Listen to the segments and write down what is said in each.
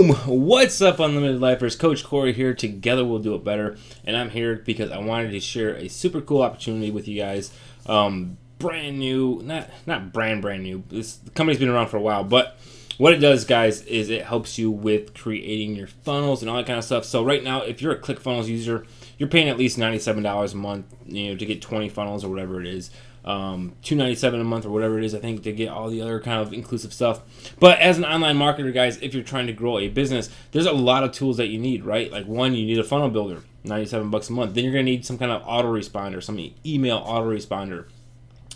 Boom! What's up, Unlimited Lifers? Coach Corey here. Together we'll do it better. And I'm here because I wanted to share a super cool opportunity with you guys. Brand new, not brand new. The company's been around for a while, but what it does, guys, is it helps you with creating your funnels and all that kind of stuff. So right now, if you're a Clickfunnels user, you're paying at least $97 a month, to get 20 funnels or whatever it is. $297 a month or whatever it is, I think, to get all the other kind of inclusive stuff. But as an online marketer, guys, if you're trying to grow a business, there's a lot of tools that you need, right? Like, one, you need a funnel builder, $97 a month. Then you're going to need some kind of autoresponder, some email autoresponder.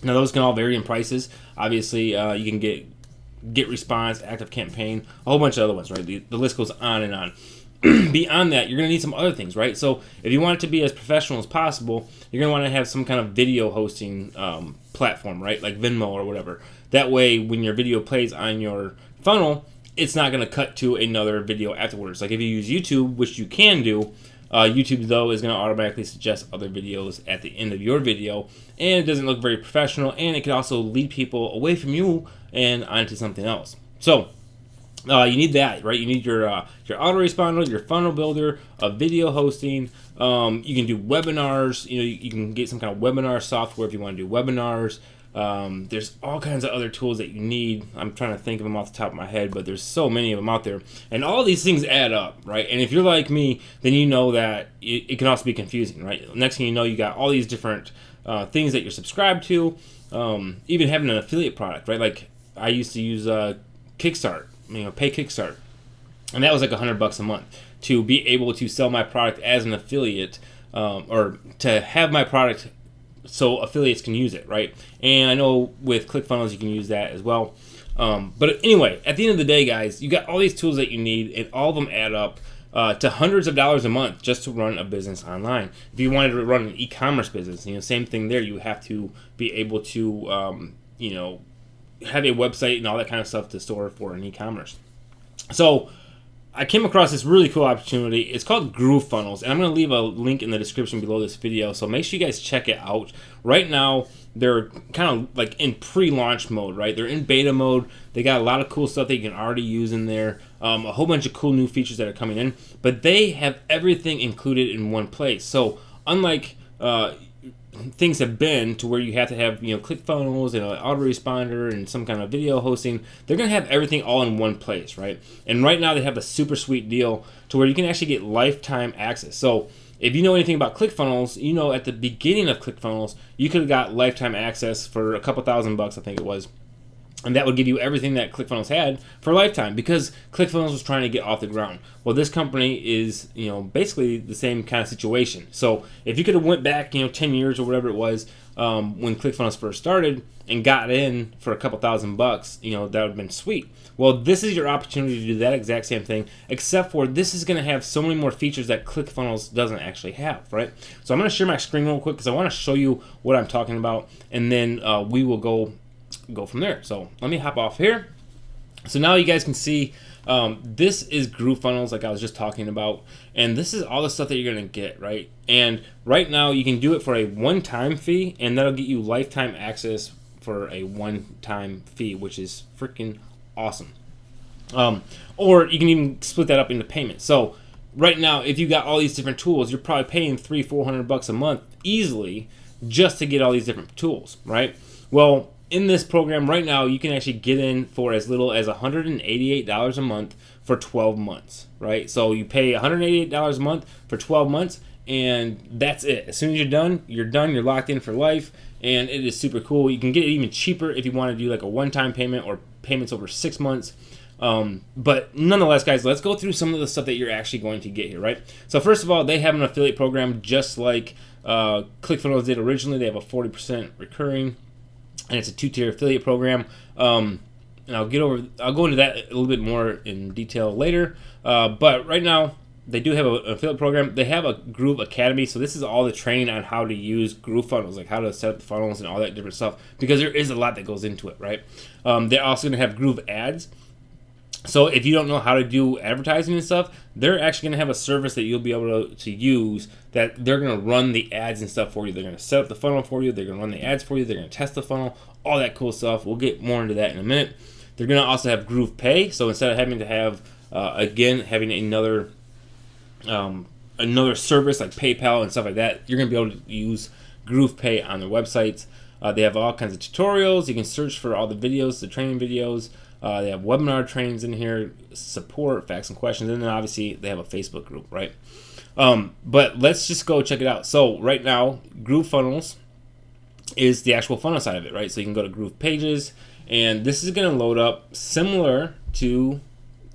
Now, those can all vary in prices. Obviously, you can get response, active campaign, a whole bunch of other ones, right? The list goes on and on. Beyond that, you're going to need some other things, right? So if you want it to be as professional as possible, you're going to want to have some kind of video hosting platform, right? Like Venmo or whatever. That way, when your video plays on your funnel, it's not going to cut to another video afterwards. Like if you use YouTube, which you can do, YouTube, though, is going to automatically suggest other videos at the end of your video, and it doesn't look very professional, and it can also lead people away from you and onto something else. So you need that, right? You need your autoresponder, your funnel builder, video hosting. You can do webinars. You can get some kind of webinar software if you want to do webinars. There's all kinds of other tools that you need. I'm trying to think of them off the top of my head, but there's so many of them out there. And all these things add up, right? And if you're like me, then you know that it can also be confusing, right? Next thing you know, you got all these different things that you're subscribed to. Even having an affiliate product, right? Like I used to use Kickstart. Pay Kickstart, and that was like $100 a month to be able to sell my product as an affiliate, or to have my product so affiliates can use it, right? And I know with Clickfunnels you can use that as well. But anyway, at the end of the day, guys, you got all these tools that you need, and all of them add up to hundreds of dollars a month just to run a business online. If you wanted to run an e-commerce business, same thing there. You have to be able to, have a website and all that kind of stuff to store for an e-commerce. So I came across this really cool opportunity. It's called GrooveFunnels, and I'm going to leave a link in the description below this video, so make sure you guys check it out. Right now, they're kind of like in pre-launch mode, right? They're in beta mode. They got a lot of cool stuff that you can already use in there, a whole bunch of cool new features that are coming in, but they have everything included in one place. So unlike things have been to where you have to have Clickfunnels and an autoresponder and some kind of video hosting, they're going to have everything all in one place, right? And right now they have a super sweet deal to where you can actually get lifetime access. So if you know anything about Clickfunnels, at the beginning of Clickfunnels you could have got lifetime access for a couple $1,000, I think it was. And that would give you everything that Clickfunnels had for a lifetime, because Clickfunnels was trying to get off the ground. Well, this company is, basically the same kind of situation. So if you could have went back, 10 years or whatever it was, when Clickfunnels first started and got in for a couple $1,000, that would have been sweet. Well, this is your opportunity to do that exact same thing, except for this is going to have so many more features that Clickfunnels doesn't actually have, right? So I'm going to share my screen real quick because I want to show you what I'm talking about, and then we will go from there. So let me hop off here. So now you guys can see this is GrooveFunnels, like I was just talking about, and this is all the stuff that you're gonna get, right? And right now you can do it for a one-time fee, and that'll get you lifetime access for a one-time fee, which is freaking awesome. Or you can even split that up into payments. So right now, if you got all these different tools, you're probably paying $300-400 a month easily just to get all these different tools, right? Well, in this program right now, you can actually get in for as little as $188 a month for 12 months, right? So you pay $188 a month for 12 months, and that's it. As soon as you're done, you're locked in for life, and it is super cool. You can get it even cheaper if you want to do like a one-time payment or payments over 6 months. But nonetheless, guys, let's go through some of the stuff that you're actually going to get here, right? So first of all, they have an affiliate program just like Clickfunnels did originally. They have a 40% recurring, and it's a 2-tier affiliate program. And I'll go into that a little bit more in detail later. But right now, they do have an affiliate program. They have a Groove Academy, so this is all the training on how to use GrooveFunnels, like how to set up the funnels and all that different stuff, because there is a lot that goes into it, right? They're also going to have Groove Ads. So if you don't know how to do advertising and stuff, they're actually going to have a service that you'll be able to use, that they're going to run the ads and stuff for you. They're going to set up the funnel for you. They're going to run the ads for you. They're going to test the funnel, all that cool stuff. We'll get more into that in a minute. They're going to also have GroovePay. So instead of having to have Again, having another service like PayPal and stuff like that, you're going to be able to use GroovePay on their websites. They have all kinds of tutorials. You can search for all the videos, the training videos. They have webinar trainings in here, support, facts and questions, and then obviously they have a Facebook group, right? But let's just go check it out. So right now, GrooveFunnels is the actual funnel side of it, right? So you can go to GroovePages, and this is going to load up similar to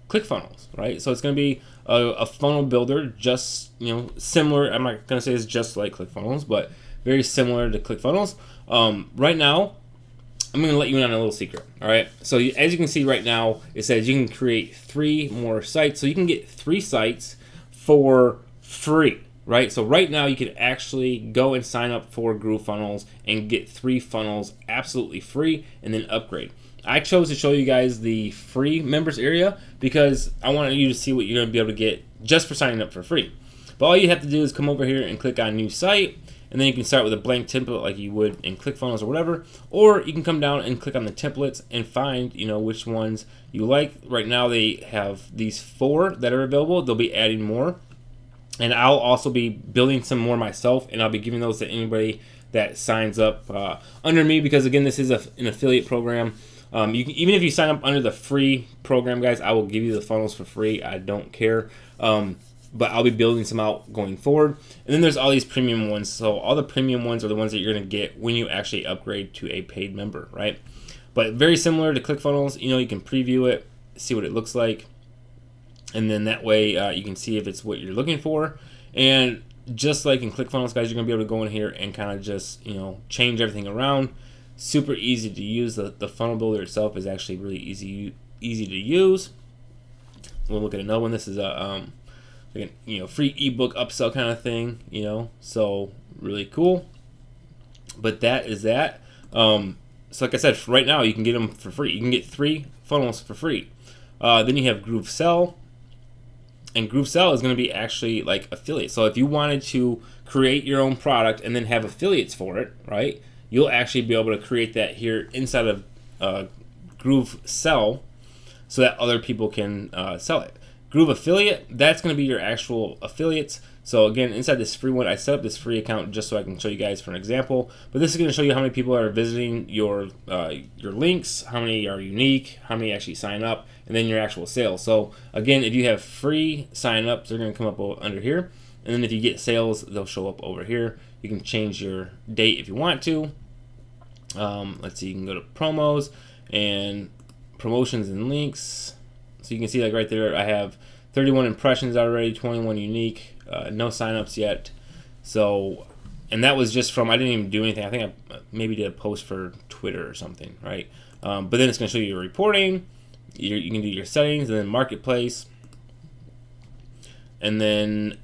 Clickfunnels, right? So it's going to be a funnel builder, just similar. I'm not going to say it's just like Clickfunnels, but very similar to Clickfunnels. Right now, I'm going to let you in on a little secret, all right? So as you can see right now, it says you can create 3 more sites. So you can get 3 sites for free, right? So right now you can actually go and sign up for GrooveFunnels and get 3 funnels absolutely free and then upgrade. I chose to show you guys the free members area because I wanted you to see what you're going to be able to get just for signing up for free. But all you have to do is come over here and click on new site, and then you can start with a blank template like you would in ClickFunnels or whatever, or you can come down and click on the templates and find which ones you like. Right now they have these 4 that are available. They'll be adding more, and I'll also be building some more myself, and I'll be giving those to anybody that signs up under me, because again, this is an affiliate program. You can, even if you sign up under the free program, guys, I will give you the funnels for free. I don't care. But I'll be building some out going forward. And then there's all these premium ones. So all the premium ones are the ones that you're going to get when you actually upgrade to a paid member, right? But very similar to ClickFunnels. You can preview it, see what it looks like. And then that way you can see if it's what you're looking for. And just like in ClickFunnels, guys, you're going to be able to go in here and kind of just, change everything around. Super easy to use. The funnel builder itself is actually really easy to use. We'll look at another one. This is a free ebook upsell kind of thing, so really cool. But that is that. So like I said, right now you can get them for free. You can get 3 funnels for free. Then you have GrooveSell, and GrooveSell is going to be actually like affiliate. So if you wanted to create your own product and then have affiliates for it, right, you'll actually be able to create that here inside of GrooveSell so that other people can sell it. Groove Affiliate, that's going to be your actual affiliates. So again, inside this free one, I set up this free account just so I can show you guys for an example. But this is going to show you how many people are visiting your links, how many are unique, how many actually sign up, and then your actual sales. So again, if you have free sign-ups, they're going to come up under here. And then if you get sales, they'll show up over here. You can change your date if you want to. Let's see, you can go to promos and promotions and links. So you can see like right there, I have 31 impressions already, 21 unique, no signups yet. So, and that was just from, I didn't even do anything. I think I maybe did a post for Twitter or something, right? But then it's going to show you your reporting. You can do your settings, and then marketplace. And then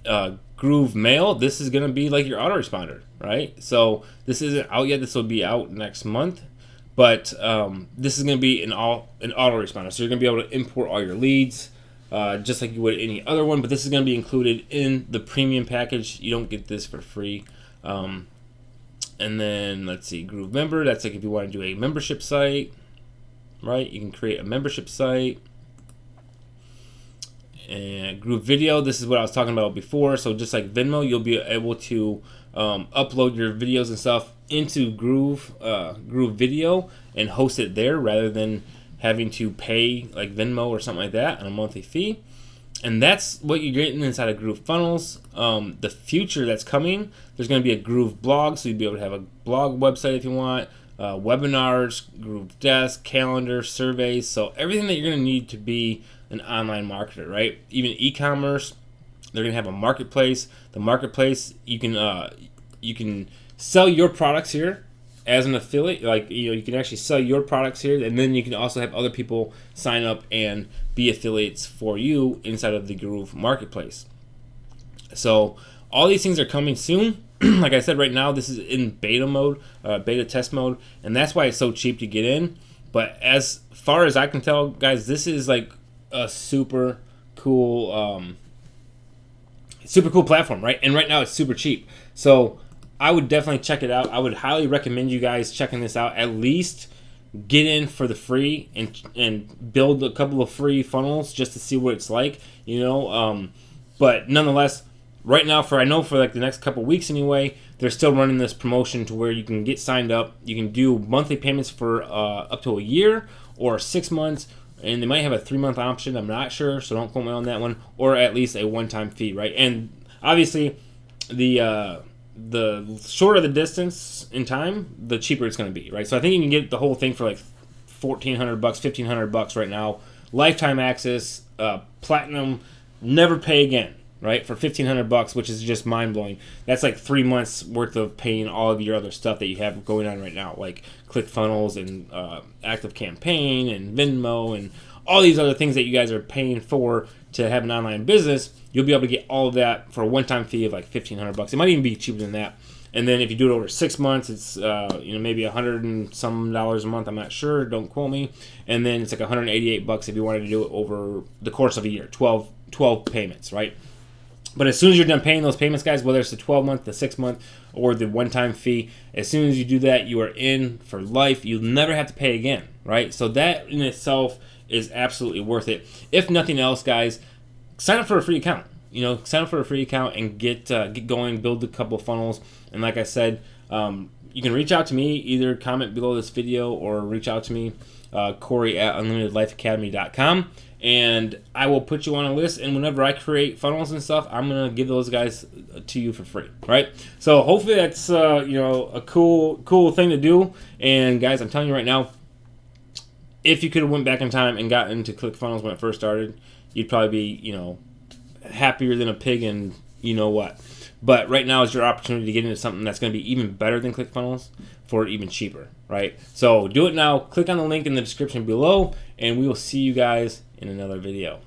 Groove Mail, this is going to be like your autoresponder, right? So this isn't out yet. This will be out next month. But this is going to be an autoresponder. So you're going to be able to import all your leads just like you would any other one. But this is going to be included in the premium package. You don't get this for free. And then let's see, Groove Member. That's like if you want to do a membership site, right? You can create a membership site. And Groove Video, this is what I was talking about before. So just like Venmo, you'll be able to upload your videos and stuff into Groove Video and host it there rather than having to pay like Venmo or something like that on a monthly fee. And that's what you're getting inside of GrooveFunnels. The future that's coming, there's going to be a Groove blog, so you'll be able to have a blog website if you want, webinars, Groove Desk, calendar, surveys, so everything that you're going to need to be an online marketer, right? Even e-commerce, they're going to have a marketplace. The marketplace, you can sell your products here as an affiliate. Like, you can actually sell your products here, and then you can also have other people sign up and be affiliates for you inside of the Groove marketplace. So all these things are coming soon. Like I said, right now this is in beta mode, beta test mode, and that's why it's so cheap to get in. But as far as I can tell, guys, this is like a super cool platform, right? And right now it's super cheap. So I would definitely check it out. I would highly recommend you guys checking this out. At least get in for the free and build a couple of free funnels just to see what it's like, you know. But nonetheless, right now, I know for like the next couple weeks anyway, they're still running this promotion to where you can get signed up. You can do monthly payments for up to a year or 6 months, and they might have a 3-month option. I'm not sure, so don't quote me on that one. Or at least a one-time fee, right? And obviously, the shorter the distance in time, the cheaper it's going to be, right? So I think you can get the whole thing for like $1,400, $1,500 right now. Lifetime access, platinum, never pay again, right? For $1,500, which is just mind blowing. That's like 3 months worth of paying all of your other stuff that you have going on right now, like Clickfunnels and Active Campaign and Venmo and all these other things that you guys are paying for to have an online business. You'll be able to get all of that for a one-time fee of like $1,500. It might even be cheaper than that. And then if you do it over 6 months, it's maybe $100 and some a month. I'm not sure. Don't quote me. And then it's like $188 if you wanted to do it over the course of a year, 12 payments, right? But as soon as you're done paying those payments, guys, whether it's the 12-month, the 6-month, or the one-time fee, as soon as you do that, you are in for life. You'll never have to pay again, right? So that in itself is absolutely worth it. If nothing else, guys, sign up for a free account. Sign up for a free account and get going, build a couple of funnels. And like I said, you can reach out to me, either comment below this video or reach out to me, Corey at unlimitedlifeacademy.com. And I will put you on a list, and whenever I create funnels and stuff, I'm going to give those guys to you for free, right? So hopefully that's a cool thing to do. And guys, I'm telling you right now, if you could have went back in time and got into Clickfunnels when it first started, you'd probably be, happier than a pig and you know what. But right now is your opportunity to get into something that's going to be even better than Clickfunnels for even cheaper, right? So do it now. Click on the link in the description below, and we will see you guys in another video.